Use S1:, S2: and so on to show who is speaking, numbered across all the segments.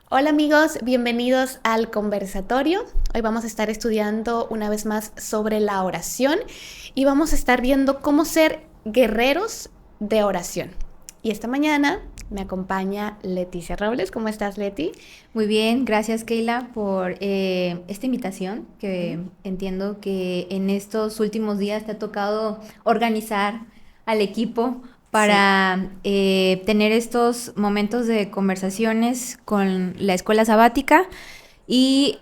S1: Hola amigos, bienvenidos al conversatorio. Hoy vamos a estar estudiando una vez más sobre la oración y vamos a estar viendo cómo ser guerreros de oración. Y esta mañana me acompaña Leticia Robles. ¿Cómo estás, Leti?
S2: Muy bien, gracias Keila por esta invitación que entiendo que en estos últimos días te ha tocado organizar al equipo
S1: Sí.
S2: para tener estos momentos de conversaciones con la escuela sabática y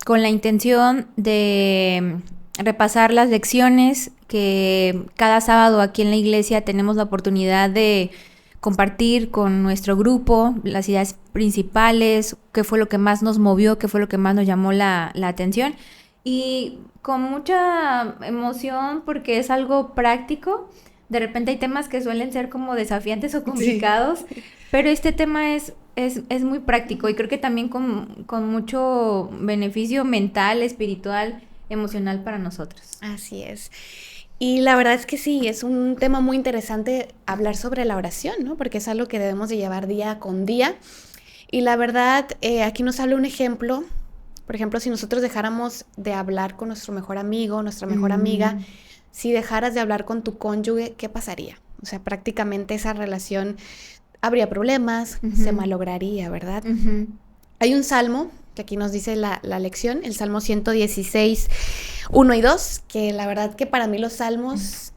S2: con la intención de repasar las lecciones que cada sábado aquí en la iglesia tenemos la oportunidad de compartir con nuestro grupo las ideas principales, qué fue lo que más nos movió, qué fue lo que más nos llamó la atención. Y con mucha emoción porque es algo práctico. De repente hay temas que suelen ser como desafiantes o
S1: Sí.
S2: complicados, pero este tema es muy práctico y creo que también con mucho beneficio mental, espiritual, emocional para nosotros.
S1: Así es. Y la verdad es que sí, es un tema muy interesante hablar sobre la oración, ¿no? Porque es algo que debemos de llevar día con día. Y la verdad, aquí nos habla un ejemplo. Por ejemplo, si nosotros dejáramos de hablar con nuestro mejor amigo, nuestra mejor amiga,
S2: Mm,
S1: si dejaras de hablar con tu cónyuge, ¿qué pasaría? O sea, prácticamente esa relación habría problemas, se
S2: ujú,
S1: malograría, ¿verdad?
S2: ujú.
S1: Hay un salmo que aquí nos dice la lección, el Salmo 116, 1 y 2, que la verdad que para mí los salmos,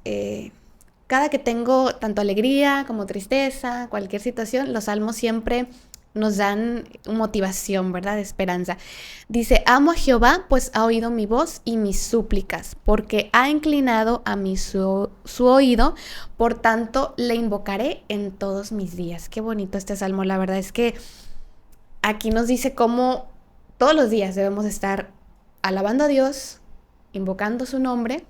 S1: cada que tengo tanto alegría como tristeza, cualquier situación, los salmos siempre nos dan motivación, ¿verdad? Esperanza. Dice, amo a Jehová, pues ha oído mi voz y mis súplicas, porque ha inclinado a mí su oído, por tanto le invocaré en todos mis días. Qué bonito este salmo, la verdad es que aquí nos dice cómo todos los días debemos estar alabando a Dios, invocando su nombre,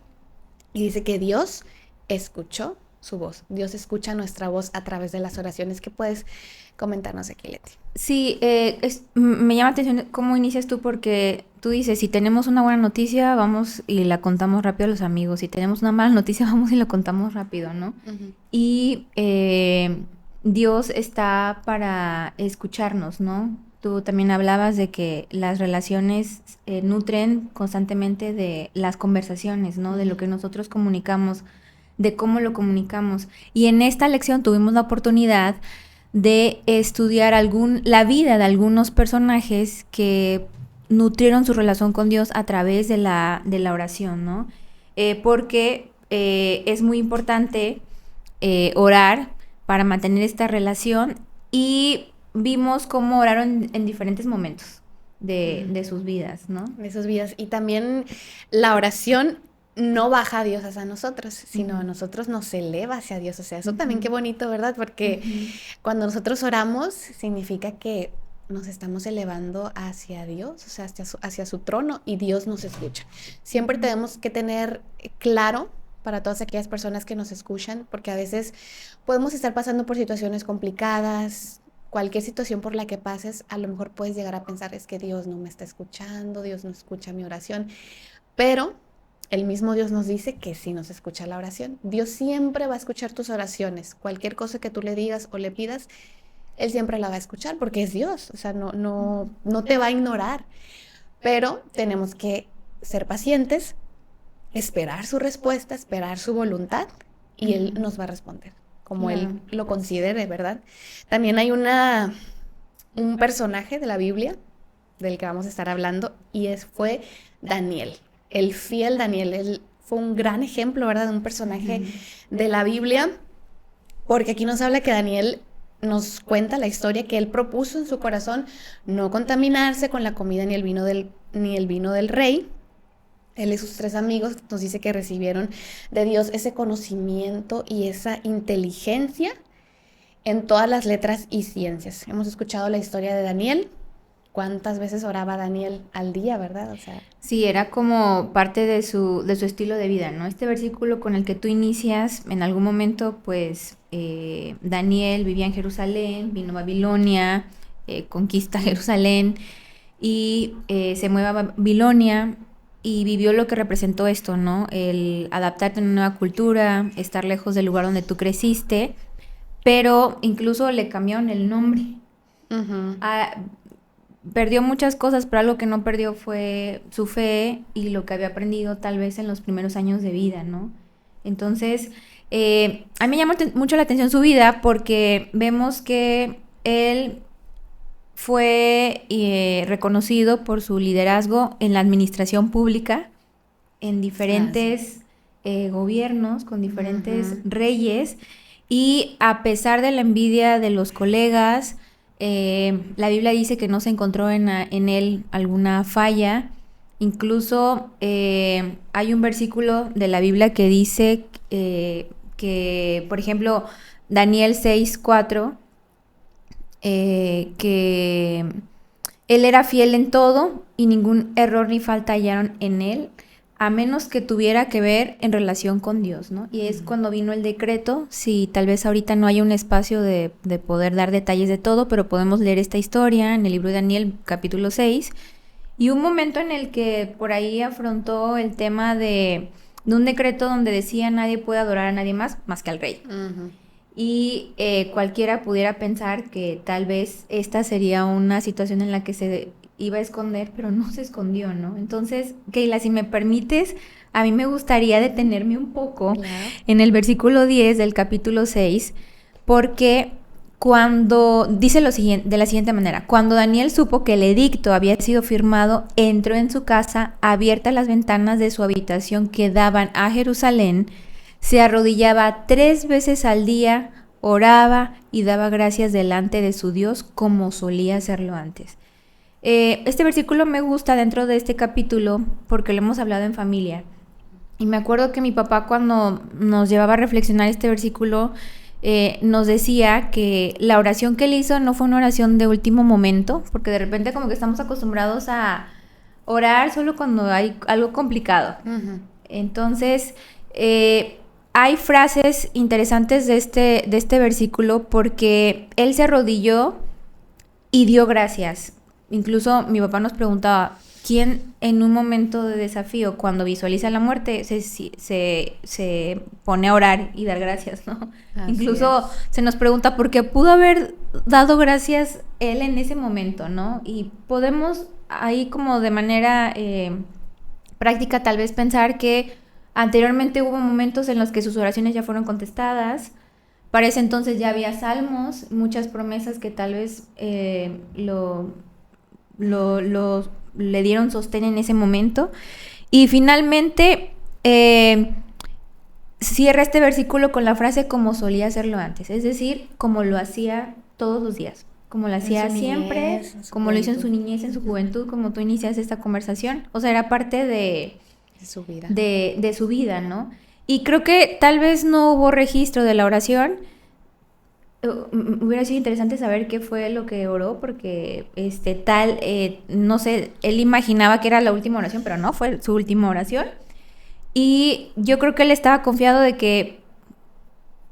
S1: y dice que Dios escuchó su voz. Dios escucha nuestra voz a través de las oraciones. ¿Qué puedes comentarnos aquí, Leti?
S2: Sí, me llama la atención cómo inicias tú porque tú dices, si tenemos una buena noticia, vamos y la contamos rápido a los amigos. Si tenemos una mala noticia, vamos y la contamos rápido, ¿no?
S1: Ujú.
S2: Y Dios está para escucharnos, ¿no? Tú también hablabas de que las relaciones nutren constantemente de las conversaciones, ¿no? De lo
S1: Ujú.
S2: que nosotros comunicamos, de cómo lo comunicamos. Y en esta lección tuvimos la oportunidad de estudiar la vida de algunos personajes que nutrieron su relación con Dios a través de la oración, ¿no? Porque es muy importante orar para mantener esta relación y vimos cómo oraron en diferentes momentos
S1: Ujú.
S2: de sus vidas, ¿no?
S1: De sus vidas. Y también la oración no baja a Dios hacia nosotros, sino a
S2: Ujú,
S1: nosotros nos eleva hacia Dios. O sea, eso también qué
S2: ujú,
S1: bonito, ¿verdad? Porque
S2: ujú,
S1: cuando nosotros oramos, significa que nos estamos elevando hacia Dios, o sea, hacia su trono, y Dios nos escucha. Siempre
S2: ujú.
S1: tenemos que tener claro para todas aquellas personas que nos escuchan, porque a veces podemos estar pasando por situaciones complicadas, cualquier situación por la que pases, a lo mejor puedes llegar a pensar es que Dios no me está escuchando, Dios no escucha mi oración, pero el mismo Dios nos dice que sí nos escucha la oración. Dios siempre va a escuchar tus oraciones. Cualquier cosa que tú le digas o le pidas, Él siempre la va a escuchar porque es Dios. O sea, no te va a ignorar. Pero tenemos que ser pacientes, esperar su respuesta, esperar su voluntad y Él
S2: Ujú,
S1: nos va a responder como Él
S2: claro.
S1: lo considere, ¿verdad? También hay un personaje de la Biblia del que vamos a estar hablando y fue Daniel, el fiel Daniel. Él fue un gran ejemplo, ¿verdad? De un personaje
S2: Ujú,
S1: de la Biblia, porque aquí nos habla que Daniel nos cuenta la historia que él propuso en su corazón no contaminarse con la comida ni el vino del rey. Él y sus tres amigos nos dice que recibieron de Dios ese conocimiento y esa inteligencia en todas las letras y ciencias. Hemos escuchado la historia de Daniel. ¿Cuántas veces oraba Daniel al día, verdad? O sea,
S2: sí, era como parte de su estilo de vida, ¿no? Este versículo con el que tú inicias, en algún momento, pues Daniel vivía en Jerusalén, vino a Babilonia, conquista Jerusalén y se mueve a Babilonia y vivió lo que representó esto, ¿no? El adaptarte a una nueva cultura, estar lejos del lugar donde tú creciste, pero incluso le cambiaron el nombre
S1: Ujú.
S2: Perdió muchas cosas, pero algo que no perdió fue su fe y lo que había aprendido tal vez en los primeros años de vida, ¿no? Entonces, a mí me llamó mucho la atención su vida porque vemos que él fue reconocido por su liderazgo en la administración pública, en diferentes gobiernos, con diferentes reyes, y a pesar de la envidia de los colegas, la Biblia dice que no se encontró en él alguna falla. Incluso hay un versículo de la Biblia que dice que, por ejemplo, Daniel 6:4, que él era fiel en todo y ningún error ni falta hallaron en él, a menos que tuviera que ver en relación con Dios, ¿no? Y es cuando vino el decreto. Sí, tal vez ahorita no haya un espacio de poder dar detalles de todo, pero podemos leer esta historia en el libro de Daniel, capítulo 6, y un momento en el que por ahí afrontó el tema de un decreto donde decía nadie puede adorar a nadie más que al rey.
S1: Ujú.
S2: Y cualquiera pudiera pensar que tal vez esta sería una situación en la que se iba a esconder, pero no se escondió, ¿no? Entonces, Keila, si me permites, a mí me gustaría detenerme un poco
S1: Claro.
S2: en el versículo 10 del capítulo 6, porque cuando dice lo siguiente, de la siguiente manera: cuando Daniel supo que el edicto había sido firmado, entró en su casa, abiertas las ventanas de su habitación que daban a Jerusalén, se arrodillaba 3 veces al día, oraba y daba gracias delante de su Dios como solía hacerlo antes. Este versículo me gusta dentro de este capítulo porque lo hemos hablado en familia. Y me acuerdo que mi papá, cuando nos llevaba a reflexionar este versículo, nos decía que la oración que él hizo no fue una oración de último momento, porque de repente como que estamos acostumbrados a orar solo cuando hay algo complicado.
S1: Ujú.
S2: Entonces, hay frases interesantes de este versículo porque él se arrodilló y dio gracias. Incluso mi papá nos preguntaba, ¿quién en un momento de desafío, cuando visualiza la muerte, se pone a orar y dar gracias, ¿no?
S1: Así
S2: Incluso
S1: es.
S2: se nos pregunta por qué pudo haber dado gracias él en ese momento, ¿no? Y podemos ahí como de manera práctica tal vez pensar que anteriormente hubo momentos en los que sus oraciones ya fueron contestadas. Para ese entonces ya había salmos, muchas promesas que tal vez le dieron sostén en ese momento. Y finalmente cierra este versículo con la frase como solía hacerlo antes, es decir, como lo hacía todos los días, como lo hacía
S1: En su
S2: siempre,
S1: niñez, en su
S2: como lo hizo en su
S1: juventud.
S2: niñez, en su juventud, como tú iniciaste esta conversación. O sea, era parte
S1: De su vida.
S2: de su vida, ¿no? Y creo que tal vez no hubo registro de la oración. Hubiera sido interesante saber qué fue lo que oró, porque no sé, él imaginaba que era la última oración, pero no, fue su última oración. Y yo creo que él estaba confiado de que,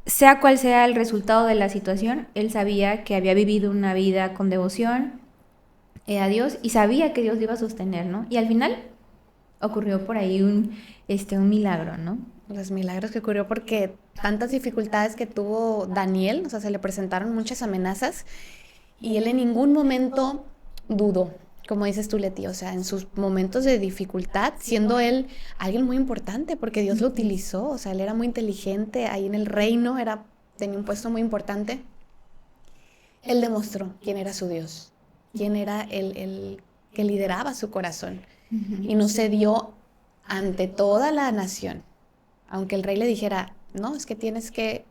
S2: sea cual sea el resultado de la situación, él sabía que había vivido una vida con devoción a Dios y sabía que Dios lo iba a sostener, ¿no? Y al final ocurrió por ahí un milagro, ¿no?
S1: Los milagros que ocurrió porque tantas dificultades que tuvo Daniel, o sea, se le presentaron muchas amenazas y él en ningún momento dudó, como dices tú, Leti, o sea, en sus momentos de dificultad, siendo él alguien muy importante porque Dios lo utilizó, o sea, él era muy inteligente ahí en el reino, tenía un puesto muy importante. Él demostró quién era su Dios, quién era el que lideraba su corazón y no cedió ante toda la nación. Aunque el rey le dijera, no, es que tienes que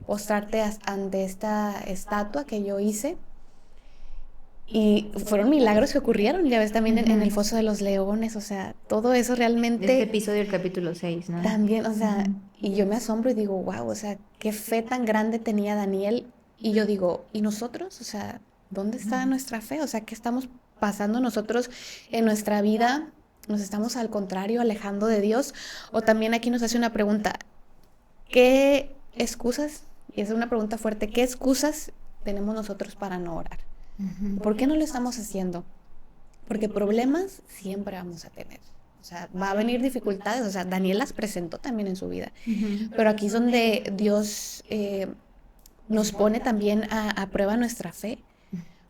S1: postrarte ante esta estatua que yo hice. Y fueron milagros que ocurrieron, ya ves también en el foso de los leones, o sea, todo eso realmente...
S2: Este episodio del capítulo 6, ¿no?
S1: También, o sea, y yo me asombro y digo, wow, o sea, qué fe tan grande tenía Daniel. Y yo digo, ¿y nosotros? O sea, ¿dónde está nuestra fe? O sea, ¿qué estamos pasando nosotros en nuestra vida? ¿Nos estamos al contrario alejando de Dios? O también aquí nos hace una pregunta, ¿qué excusas? Y esa es una pregunta fuerte, ¿qué excusas tenemos nosotros para no orar? ¿Por qué no lo estamos haciendo? Porque problemas siempre vamos a tener. O sea, va a venir dificultades, o sea, Daniel las presentó también en su vida. Pero aquí es donde Dios nos pone también a prueba nuestra fe.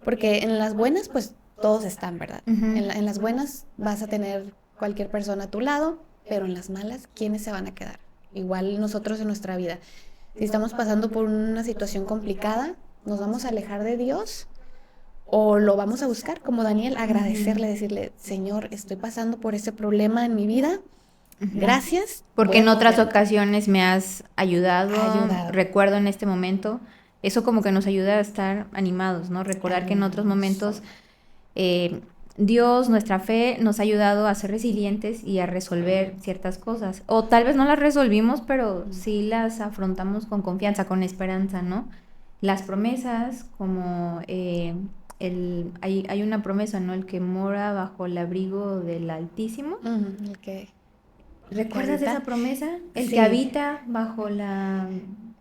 S1: Porque en las buenas, pues todos están, ¿verdad?
S2: Ujú.
S1: En las buenas vas a tener cualquier persona a tu lado, pero en las malas, ¿quiénes se van a quedar? Igual nosotros en nuestra vida. Si estamos pasando por una situación complicada, ¿nos vamos a alejar de Dios? ¿O lo vamos a buscar como Daniel, agradecerle, decirle, Señor, estoy pasando por ese problema en mi vida, gracias?
S2: Porque
S1: voy a
S2: en otras
S1: confiar en ti"?
S2: ocasiones me has ayudado,
S1: Ayudado.
S2: recuerdo en este momento. Eso como que nos ayuda a estar animados, ¿no? Recordar que en otros momentos eh, Dios, nuestra fe, nos ha ayudado a ser resilientes y a resolver ciertas cosas. O tal vez no las resolvimos, pero sí las afrontamos con confianza, con esperanza, ¿no? Las promesas, como hay una promesa, ¿no? El que mora bajo el abrigo del Altísimo.
S1: Ujú,
S2: ¿Recuerdas
S1: habita.
S2: esa promesa? El
S1: Sí.
S2: que habita bajo la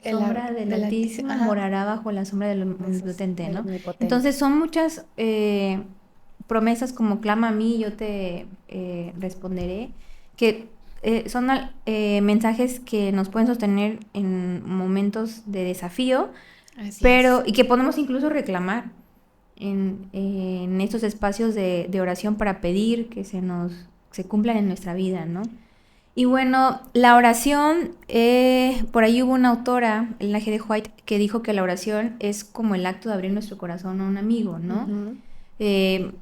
S2: sombra del Altísimo
S1: ajá,
S2: morará bajo la sombra del Omnipotente,
S1: del
S2: ¿no?
S1: Omnipotente.
S2: Entonces son muchas promesas como clama a mí, yo te responderé, que son mensajes que nos pueden sostener en momentos de desafío,
S1: Así
S2: pero
S1: es.
S2: y que podemos incluso reclamar en estos espacios de oración para pedir que se cumplan en nuestra vida, ¿no? Y bueno, la oración, por ahí hubo una autora, Elena G. de White, que dijo que la oración es como el acto de abrir nuestro corazón a un amigo, ¿no?
S1: Ujú.
S2: Eh,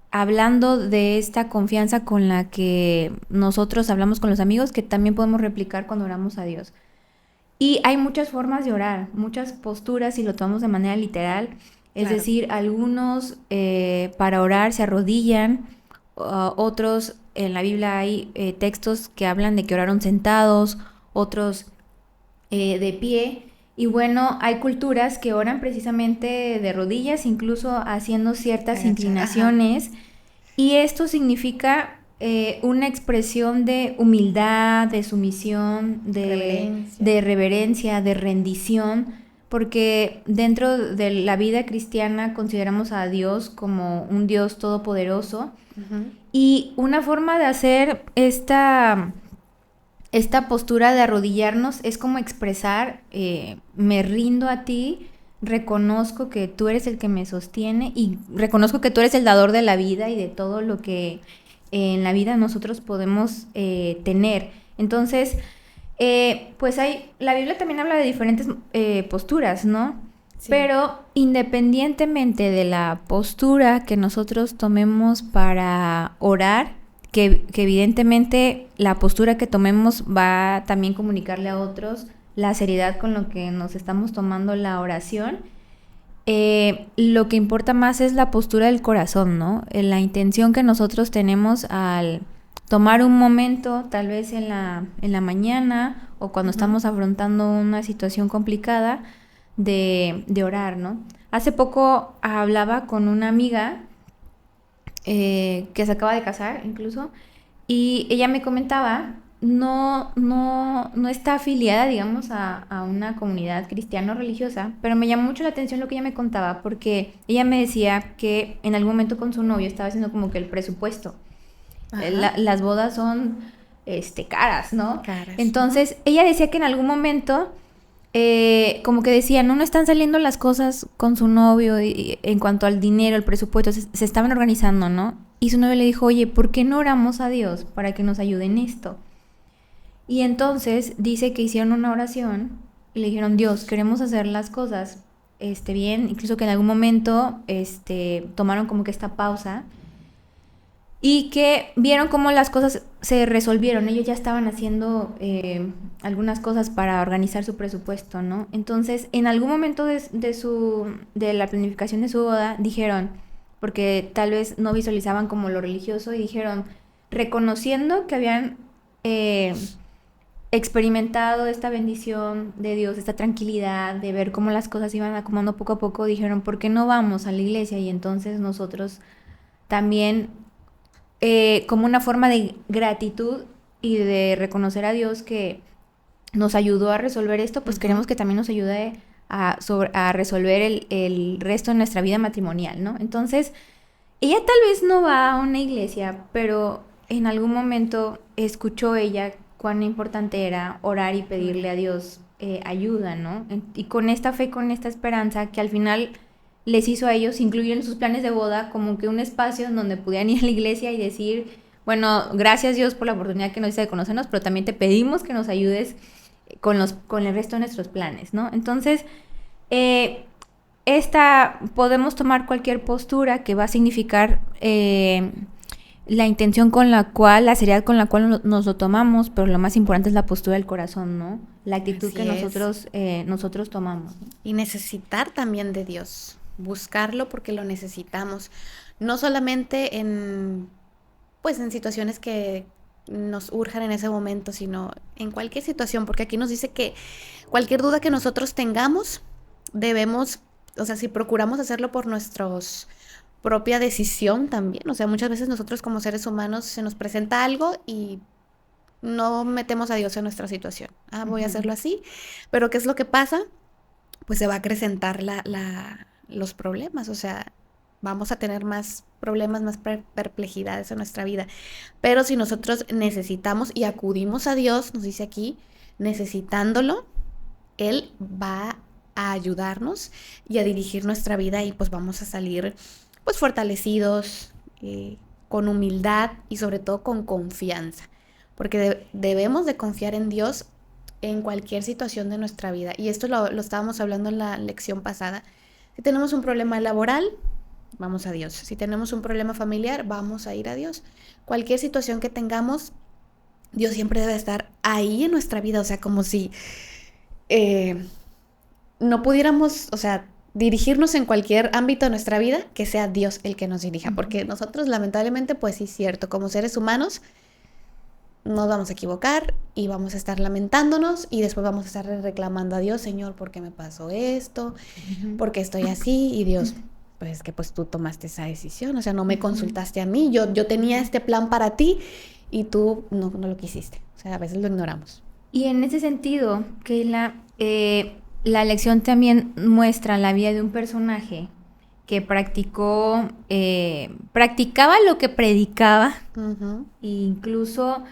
S2: Hablando de esta confianza con la que nosotros hablamos con los amigos, que también podemos replicar cuando oramos a Dios. Y hay muchas formas de orar, muchas posturas si lo tomamos de manera literal. Es
S1: Claro.
S2: decir, algunos para orar se arrodillan, otros en la Biblia hay textos que hablan de que oraron sentados, otros de pie. Y bueno, hay culturas que oran precisamente de rodillas, incluso haciendo ciertas
S1: Agacha,
S2: inclinaciones. Y esto significa una expresión de humildad, de sumisión,
S1: Reverencia.
S2: de reverencia, de rendición, porque dentro de la vida cristiana consideramos a Dios como un Dios todopoderoso.
S1: Ujú.
S2: Y una forma de hacer esta postura de arrodillarnos es como expresar, me rindo a ti, reconozco que tú eres el que me sostiene y reconozco que tú eres el dador de la vida y de todo lo que en la vida nosotros podemos tener. Entonces, pues la Biblia también habla de diferentes posturas, ¿no?
S1: Sí.
S2: Pero independientemente de la postura que nosotros tomemos para orar, que evidentemente la postura que tomemos va a también comunicarle a otros la seriedad con lo que nos estamos tomando la oración. Lo que importa más es la postura del corazón, ¿no? La intención que nosotros tenemos al tomar un momento, tal vez en la mañana o cuando estamos afrontando una situación complicada, de orar, ¿no? Hace poco hablaba con una amiga que se acaba de casar incluso, y ella me comentaba, no está afiliada, digamos, a una comunidad cristiana o religiosa, pero me llamó mucho la atención lo que ella me contaba, porque ella me decía que en algún momento con su novio estaba haciendo como que el presupuesto. Las bodas son caras, ¿no?
S1: Caras.
S2: Entonces, ella decía que en algún momento como que decía, no están saliendo las cosas con su novio en cuanto al dinero, el presupuesto, se estaban organizando, ¿no? Y su novio le dijo, oye, ¿por qué no oramos a Dios para que nos ayude en esto? Y entonces dice que hicieron una oración y le dijeron, Dios, queremos hacer las cosas bien, incluso que en algún momento tomaron como que esta pausa y que vieron cómo las cosas se resolvieron. Ellos ya estaban haciendo algunas cosas para organizar su presupuesto, ¿no? Entonces, en algún momento de la planificación de su boda, dijeron, porque tal vez no visualizaban como lo religioso, y dijeron, reconociendo que habían experimentado esta bendición de Dios, esta tranquilidad, de ver cómo las cosas iban acomodando poco a poco, dijeron, ¿por qué no vamos a la iglesia? Y entonces nosotros también como una forma de gratitud y de reconocer a Dios que nos ayudó a resolver esto, pues queremos que también nos ayude a resolver el resto de nuestra vida matrimonial, ¿no? Entonces, ella tal vez no va a una iglesia, pero en algún momento escuchó ella cuán importante era orar y pedirle a Dios ayuda, ¿no? Y con esta fe, con esta esperanza, que al final les hizo a ellos incluir en sus planes de boda como que un espacio en donde pudieran ir a la iglesia y decir, bueno, gracias Dios por la oportunidad que nos diste de conocernos, pero también te pedimos que nos ayudes con el resto de nuestros planes, ¿no? Entonces, podemos tomar cualquier postura que va a significar la intención con la cual, la seriedad con la cual nos lo tomamos, pero lo más importante es la postura del corazón, ¿no? La actitud que nosotros tomamos.
S1: Y necesitar también de Dios, buscarlo porque lo necesitamos, no solamente en situaciones que nos urjan en ese momento, sino en cualquier situación, porque aquí nos dice que cualquier duda que nosotros tengamos, debemos, o sea, si procuramos hacerlo por nuestros propia decisión también, o sea, muchas veces nosotros como seres humanos se nos presenta algo y no metemos a Dios en nuestra situación. Voy a hacerlo así, pero ¿qué es lo que pasa? Pues se va a acrecentar los problemas, o sea, vamos a tener más problemas, más perplejidades en nuestra vida. Pero si nosotros necesitamos y acudimos a Dios, nos dice aquí, necesitándolo, Él va a ayudarnos y a dirigir nuestra vida y pues vamos a salir pues fortalecidos, con humildad y sobre todo con confianza. Porque debemos de confiar en Dios en cualquier situación de nuestra vida. Y esto lo estábamos hablando en la lección pasada. Si tenemos un problema laboral, vamos a Dios. Si tenemos un problema familiar, vamos a ir a Dios. Cualquier situación que tengamos, Dios siempre debe estar ahí en nuestra vida. O sea, como si no pudiéramos, o sea, dirigirnos en cualquier ámbito de nuestra vida, que sea Dios el que nos dirija. Porque nosotros, lamentablemente, pues sí es cierto, como seres humanos, nos vamos a equivocar y vamos a estar lamentándonos y después vamos a estar reclamando a Dios, Señor, ¿por qué me pasó esto? ¿Por qué estoy así? Y Dios, pues es que pues tú tomaste esa decisión, o sea, no me consultaste a mí, yo tenía este plan para ti y tú no lo quisiste, o sea, a veces lo ignoramos.
S2: Y en ese sentido, que la lección también muestra la vida de un personaje que practicaba lo que predicaba, e incluso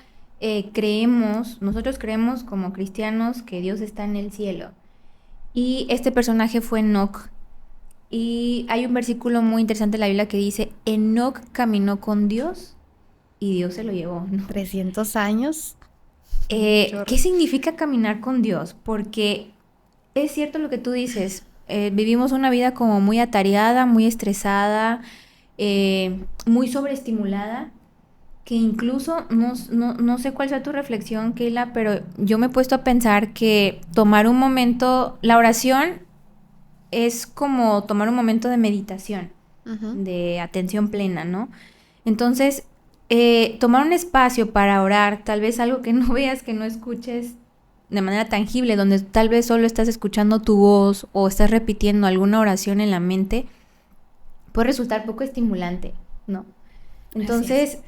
S2: nosotros creemos como cristianos que Dios está en el cielo. Y este personaje fue Enoc. Y hay un versículo muy interesante en la Biblia que dice, Enoc caminó con Dios y Dios se lo llevó, ¿no?
S1: 300 años.
S2: ¿Qué significa caminar con Dios? Porque es cierto lo que tú dices, vivimos una vida como muy atareada, muy estresada, muy sobreestimulada, que incluso no sé cuál sea tu reflexión, Keila, pero yo me he puesto a pensar que tomar un momento, la oración es como tomar un momento de meditación, de atención plena, ¿no? Entonces, tomar un espacio para orar, tal vez algo que no veas, que no escuches de manera tangible, donde tal vez solo estás escuchando tu voz o estás repitiendo alguna oración en la mente, puede resultar poco estimulante, ¿no? Entonces,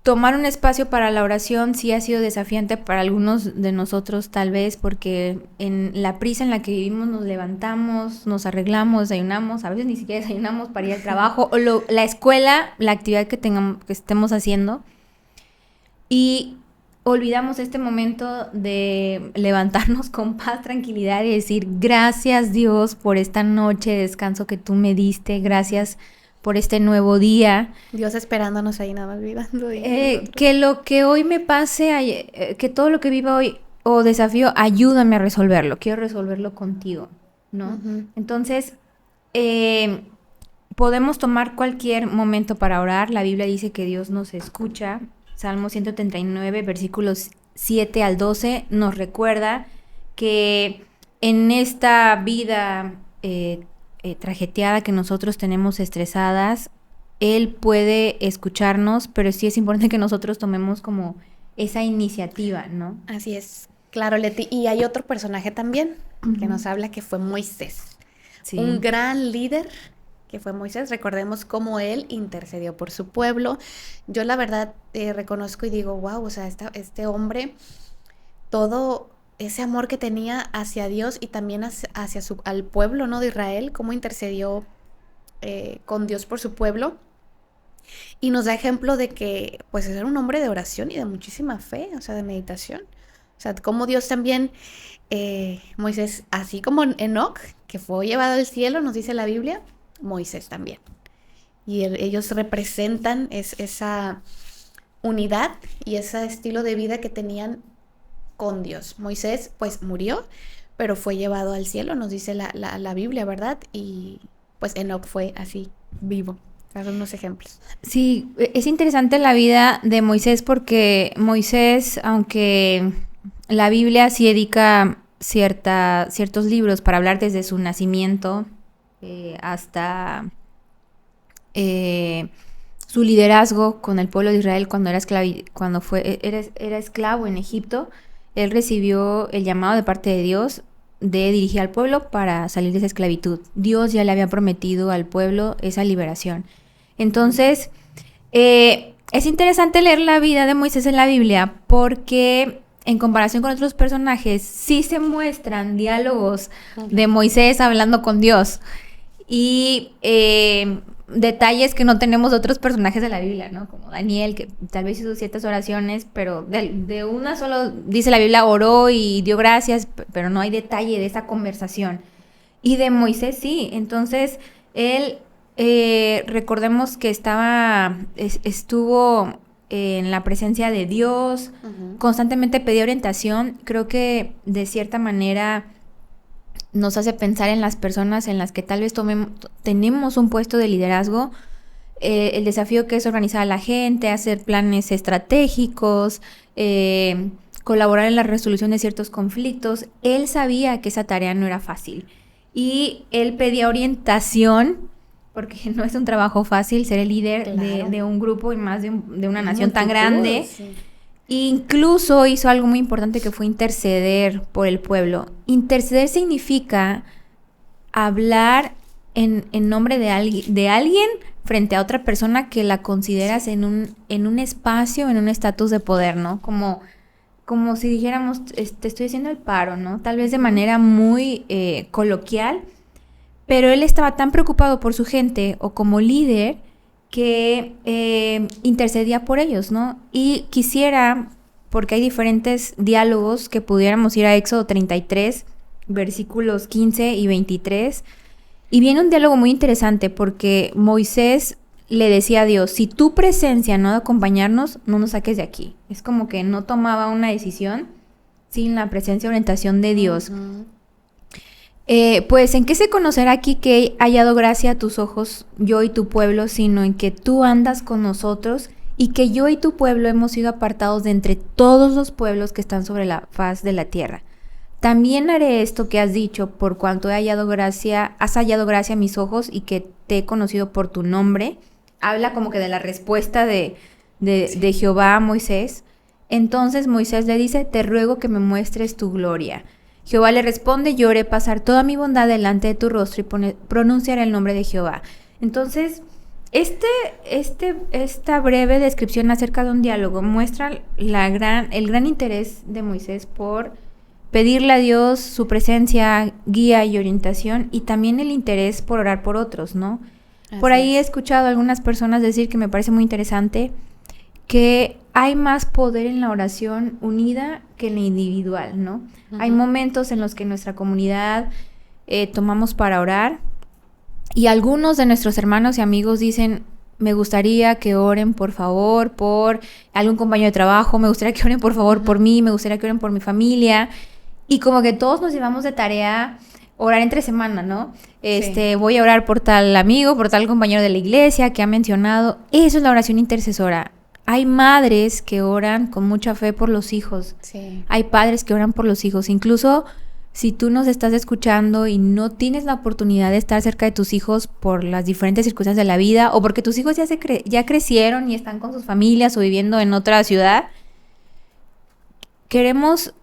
S2: tomar un espacio para la oración sí ha sido desafiante para algunos de nosotros, tal vez, porque en la prisa en la que vivimos nos levantamos, nos arreglamos, desayunamos, a veces ni siquiera desayunamos para ir al trabajo, o la escuela, la actividad que estemos haciendo, y olvidamos este momento de levantarnos con paz, tranquilidad y decir, gracias Dios por esta noche de descanso que tú me diste, gracias por este nuevo día.
S1: Dios esperándonos ahí nada más viviendo.
S2: Que lo que hoy me pase, que todo lo que viva hoy o desafío, ayúdame a resolverlo. Quiero resolverlo contigo, ¿no? Entonces, podemos tomar cualquier momento para orar. La Biblia dice que Dios nos escucha. Salmo 139, versículos 7 al 12, nos recuerda que en esta vida trajeteada que nosotros tenemos estresadas, Él puede escucharnos, pero sí es importante que nosotros tomemos como esa iniciativa, ¿no?
S1: Así es, claro, Leti. Y hay otro personaje también que nos habla, que fue Moisés. Sí. Un gran líder que fue Moisés. Recordemos cómo él intercedió por su pueblo. Yo la verdad reconozco y digo, wow, o sea, este hombre, todo ese amor que tenía hacia Dios y también al pueblo, ¿no?, de Israel, cómo intercedió con Dios por su pueblo. Y nos da ejemplo de que, pues, era un hombre de oración y de muchísima fe, o sea, de meditación. O sea, como Dios también, Moisés, así como Enoc, que fue llevado al cielo, nos dice la Biblia, Moisés también. Y ellos representan esa unidad y ese estilo de vida que tenían con Dios. Moisés pues murió, pero fue llevado al cielo, nos dice la Biblia, ¿verdad? Y pues Enoc fue así, vivo. Para unos ejemplos.
S2: Sí, es interesante la vida de Moisés porque Moisés, aunque la Biblia sí dedica ciertos libros para hablar desde su nacimiento hasta su liderazgo con el pueblo de Israel cuando era esclavo en Egipto, él recibió el llamado de parte de Dios de dirigir al pueblo para salir de esa esclavitud. Dios ya le había prometido al pueblo esa liberación. Entonces, es interesante leer la vida de Moisés en la Biblia porque en comparación con otros personajes sí se muestran diálogos de Moisés hablando con Dios y detalles que no tenemos de otros personajes de la Biblia, ¿no? Como Daniel, que tal vez hizo ciertas oraciones, pero de una solo, dice la Biblia, oró y dio gracias, pero no hay detalle de esa conversación. Y de Moisés sí, entonces él, recordemos que estuvo en la presencia de Dios, constantemente pedía orientación. Creo que de cierta manera nos hace pensar en las personas en las que tal vez tenemos un puesto de liderazgo, el desafío que es organizar a la gente, hacer planes estratégicos, colaborar en la resolución de ciertos conflictos. Él sabía que esa tarea no era fácil y él pedía orientación porque no es un trabajo fácil ser el líder de un grupo y más de una nación tan grande. Sí. Incluso hizo algo muy importante que fue interceder por el pueblo. Interceder significa hablar en nombre de alguien frente a otra persona que la consideras en un espacio, en un estatus de poder, ¿no? Como si dijéramos, te estoy haciendo el paro, ¿no? Tal vez de manera muy coloquial, pero él estaba tan preocupado por su gente o como líder que intercedía por ellos, ¿no? Y quisiera, porque hay diferentes diálogos que pudiéramos ir a Éxodo 33, versículos 15 y 23, y viene un diálogo muy interesante porque Moisés le decía a Dios, si tu presencia no ha de acompañarnos, no nos saques de aquí. Es como que no tomaba una decisión sin la presencia y orientación de Dios. Pues, ¿en qué se conocerá aquí que he hallado gracia a tus ojos, yo y tu pueblo, sino en que tú andas con nosotros y que yo y tu pueblo hemos sido apartados de entre todos los pueblos que están sobre la faz de la tierra? También haré esto que has dicho, por cuanto has hallado gracia a mis ojos y que te he conocido por tu nombre. Habla como que de la respuesta de Jehová a Moisés. Entonces Moisés le dice, te ruego que me muestres tu gloria. Jehová le responde, yo haré pasar toda mi bondad delante de tu rostro y pronunciaré el nombre de Jehová. Entonces, esta breve descripción acerca de un diálogo muestra el gran interés de Moisés por pedirle a Dios su presencia, guía y orientación, y también el interés por orar por otros, ¿no? Por ahí he escuchado a algunas personas decir, que me parece muy interesante, que hay más poder en la oración unida que en la individual, ¿no? Hay momentos en los que nuestra comunidad tomamos para orar y algunos de nuestros hermanos y amigos dicen, me gustaría que oren por favor por algún compañero de trabajo, me gustaría que oren por favor por mí, me gustaría que oren por mi familia, y como que todos nos llevamos de tarea orar entre semana, ¿no? Sí. Voy a orar por tal amigo, por tal compañero de la iglesia que ha mencionado. Eso es la oración intercesora. Hay madres que oran con mucha fe por los hijos. Sí. Hay padres que oran por los hijos. Incluso si tú nos estás escuchando y no tienes la oportunidad de estar cerca de tus hijos por las diferentes circunstancias de la vida o porque tus hijos ya crecieron y están con sus familias o viviendo en otra ciudad, queremos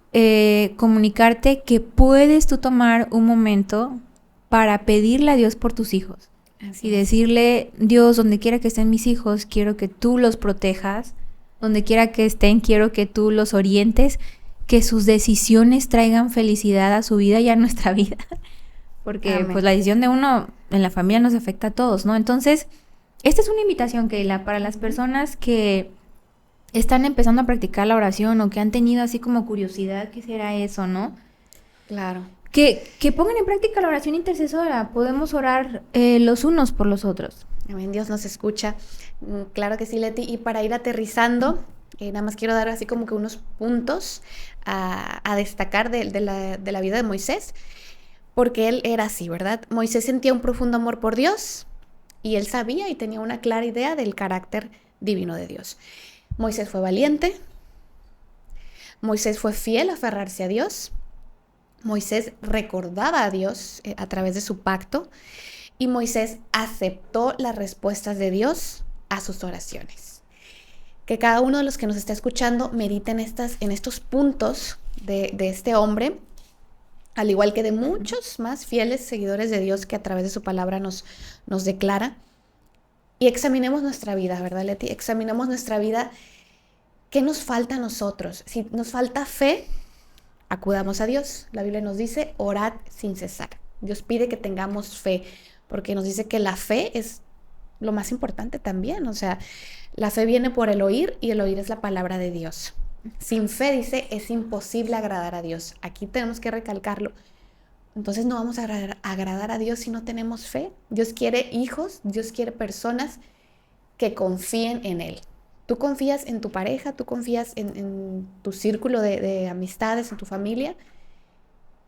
S2: comunicarte que puedes tú tomar un momento para pedirle a Dios por tus hijos. Así y decirle, Dios, donde quiera que estén mis hijos, quiero que tú los protejas. Donde quiera que estén, quiero que tú los orientes, que sus decisiones traigan felicidad a su vida y a nuestra vida. Porque pues la decisión de uno en la familia nos afecta a todos, ¿no? Entonces, esta es una invitación, Keila, para las personas que están empezando a practicar la oración o que han tenido así como curiosidad, ¿qué será eso, no?
S1: Claro.
S2: Que pongan en práctica la oración intercesora. Podemos orar los unos por los otros.
S1: Amén, Dios nos escucha. Claro que sí, Leti. Y para ir aterrizando, nada más quiero dar así como que unos puntos a destacar de la vida de Moisés, porque él era así, ¿verdad? Moisés sentía un profundo amor por Dios y él sabía y tenía una clara idea del carácter divino de Dios. Moisés fue valiente, Moisés fue fiel a aferrarse a Dios, Moisés recordaba a Dios a través de su pacto y Moisés aceptó las respuestas de Dios a sus oraciones. Que cada uno de los que nos está escuchando medite en estos puntos de este hombre, al igual que de muchos más fieles seguidores de Dios que a través de su palabra nos declara. Y examinemos nuestra vida, ¿verdad, Leti? Examinemos nuestra vida. ¿Qué nos falta a nosotros? Si nos falta fe, acudamos a Dios. La Biblia nos dice, orad sin cesar. Dios pide que tengamos fe, porque nos dice que la fe es lo más importante también. O sea, la fe viene por el oír y el oír es la palabra de Dios. Sin fe, dice, es imposible agradar a Dios. Aquí tenemos que recalcarlo. Entonces no vamos a agradar a Dios si no tenemos fe. Dios quiere hijos, Dios quiere personas que confíen en Él. Tú confías en tu pareja, tú confías en tu círculo de amistades, en tu familia.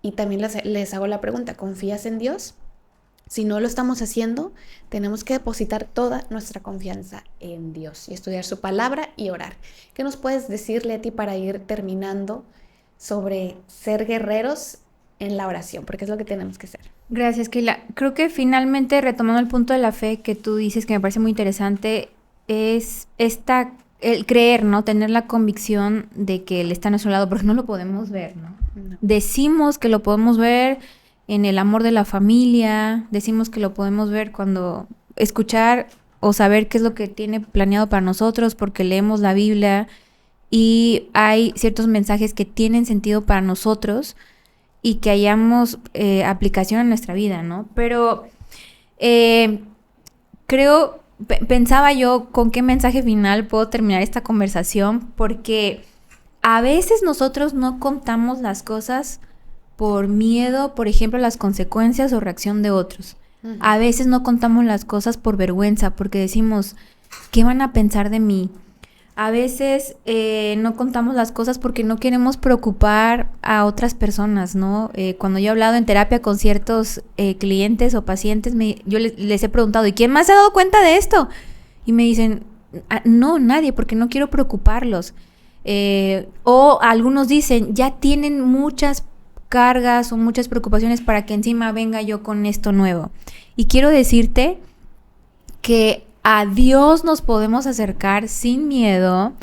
S1: Y también les hago la pregunta, ¿confías en Dios? Si no lo estamos haciendo, tenemos que depositar toda nuestra confianza en Dios y estudiar su palabra y orar. ¿Qué nos puedes decir, Leti, para ir terminando sobre ser guerreros en la oración? Porque es lo que tenemos que hacer.
S2: Gracias, Keila. Creo que finalmente, retomando el punto de la fe que tú dices, que me parece muy interesante, es el creer, ¿no? Tener la convicción de que Él está a nuestro lado, porque no lo podemos ver, ¿no? No. Decimos que lo podemos ver en el amor de la familia, decimos que lo podemos ver cuando escuchar o saber qué es lo que tiene planeado para nosotros, porque leemos la Biblia y hay ciertos mensajes que tienen sentido para nosotros y que hayamos aplicación en nuestra vida, ¿no? Pero pensaba yo con qué mensaje final puedo terminar esta conversación, porque a veces nosotros no contamos las cosas por miedo, por ejemplo, a las consecuencias o reacción de otros. Uh-huh. A veces no contamos las cosas por vergüenza, porque decimos, ¿qué van a pensar de mí? A veces no contamos las cosas porque no queremos preocupar a otras personas, ¿no? Cuando yo he hablado en terapia con ciertos clientes o pacientes, yo les he preguntado, ¿y quién más se ha dado cuenta de esto? Y me dicen, no, nadie, porque no quiero preocuparlos. O algunos dicen, ya tienen muchas cargas o muchas preocupaciones para que encima venga yo con esto nuevo. Y quiero decirte que a Dios nos podemos acercar sin miedo,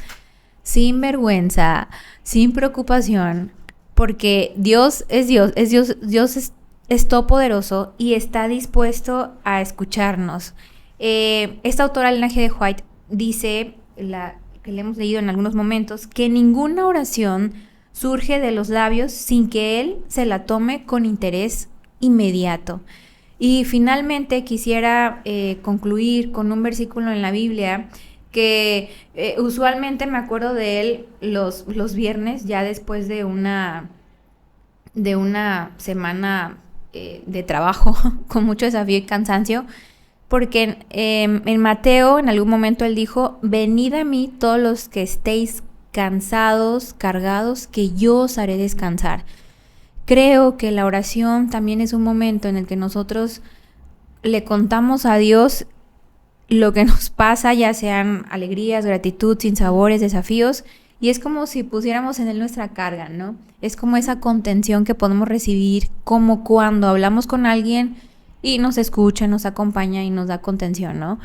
S2: sin vergüenza, sin preocupación, porque Dios es Dios, es todopoderoso y está dispuesto a escucharnos. Esta autora, Ellen G. White, dice, que le hemos leído en algunos momentos, que ninguna oración surge de los labios sin que Él se la tome con interés inmediato. Y finalmente quisiera concluir con un versículo en la Biblia que usualmente me acuerdo de él los viernes, ya después de una semana de trabajo con mucho desafío y cansancio, porque en Mateo en algún momento él dijo, venid a mí todos los que estéis cansados, cargados, que yo os haré descansar. Creo que la oración también es un momento en el que nosotros le contamos a Dios lo que nos pasa, ya sean alegrías, gratitud, sinsabores, desafíos, y es como si pusiéramos en Él nuestra carga, ¿no? Es como esa contención que podemos recibir, como cuando hablamos con alguien y nos escucha, nos acompaña y nos da contención, ¿no?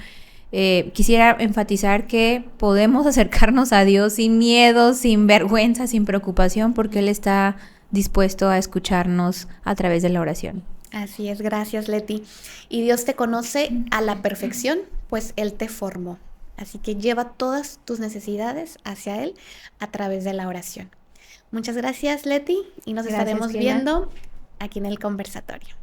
S2: Quisiera enfatizar que podemos acercarnos a Dios sin miedo, sin vergüenza, sin preocupación, porque Él está dispuesto a escucharnos a través de la oración.
S1: Así es, gracias, Leti. Y Dios te conoce a la perfección, pues Él te formó. Así que lleva todas tus necesidades hacia Él a través de la oración. Muchas gracias, Leti, y nos estaremos viendo aquí en el conversatorio.